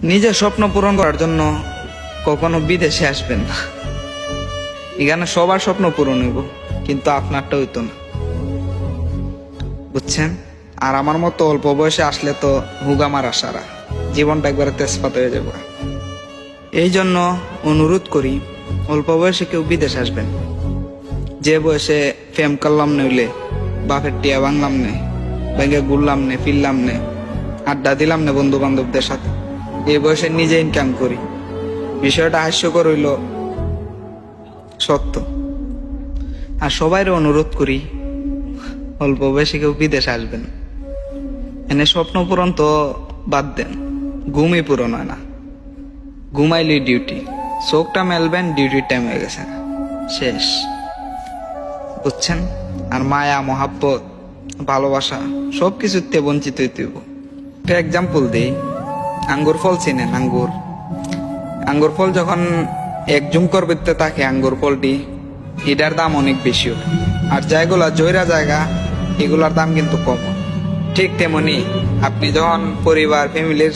নিজের স্বপ্ন পূরণ করার জন্য কখনো বিদেশে আসবেন না। এখানে সবার স্বপ্ন পূরণ হইব, কিন্তু আপনারটা হইতো না, বুঝছেন? আর আমার মতো অল্প বয়সে আসলে তো হুগামার আসারা জীবনটা একবারে তেজপাত হয়ে যাবে। এই জন্য অনুরোধ করি, অল্প বয়সে কেউ বিদেশ আসবেন। যে বয়সে ফেম করলাম নইলে বাপের টিয়া বাংলাম নে, ব্যাঙ্গে ঘুরলাম নে, ফিরলাম নে, আড্ডা দিলাম না বন্ধু বান্ধবদের সাথে, এই বয়সে নিজে ইনকাম করি। বিষয়টা হাস্যকর হইল সত্য। আর সবাই অনুরোধ করি, অল্প বয়সে কেউ বিদেশ আসবেন। এনে স্বপ্ন পূরণ তো বাদ দেন, ঘুমই পূরণ হয় না। ঘুমাইলি ডিউটি, চোখটা মেলবেন, ডিউটির টাইম হয়ে গেছে, শেষ, বুঝছেন? আর মায়া, মহাব্বত, ভালোবাসা সবকিছুতে বঞ্চিত হইতে হইব। একটা এক্সাম্পল দিই, আঙ্গুর ফল চিনেন? আঙ্গুর ফল যখন এক জুমকর করতে থাকে আঙ্গুর ফলটি, এটার দাম অনেক বেশি হয়। আর যেগুলা জয়রা জায়গা, এগুলার দাম কিন্তু কম হয়। ঠিক তেমনি আপনি যখন পরিবার ফ্যামিলির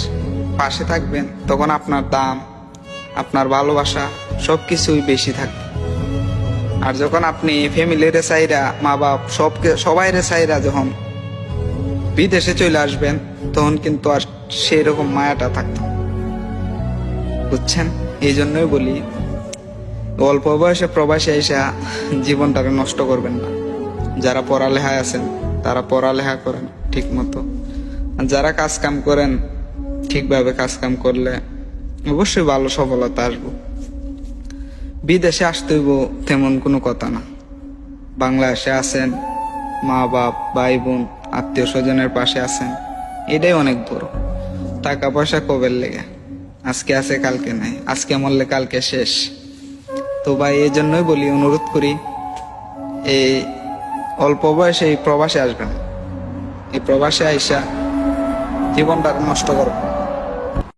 পাশে থাকবেন, তখন আপনার দাম, আপনার ভালোবাসা সবকিছুই বেশি থাকবে। আর যখন আপনি ফ্যামিলির চাইরা, মা বাপ সবাই চাইরা যখন বিদেশে চলে আসবেন, তখন কিন্তু আর সেই রকম মায়াটা থাকতো, বুঝছেন? এই জন্যই বলি, অল্প বয়সে প্রবাসে এসে জীবনটাকে নষ্ট করবেন না। যারা পড়ালেখায় আছেন তারা পড়ালেখা করেন ঠিক মতো, আর যারা কাজ কাম করেন ঠিকভাবে কাজ কাম করলে অবশ্যই ভালো সফলতা আসবো। বিদেশে আসতে হইব তেমন কোনো কথা না। বাংলাদেশে আছেন, মা বাপ, ভাই বোন, আত্মীয় স্বজনের পাশে আছেন, এটাই অনেক বড়। টাকা পয়সা কবের লেগে, আজকে আছে কালকে নাই, আজকে মরলে কালকে শেষ। তো ভাই, এই জন্যই বলি, অনুরোধ করি, এই অল্প বয়সে এই প্রবাসে আসবেন। এই প্রবাসে আইসা জীবনটা নষ্ট করবেন।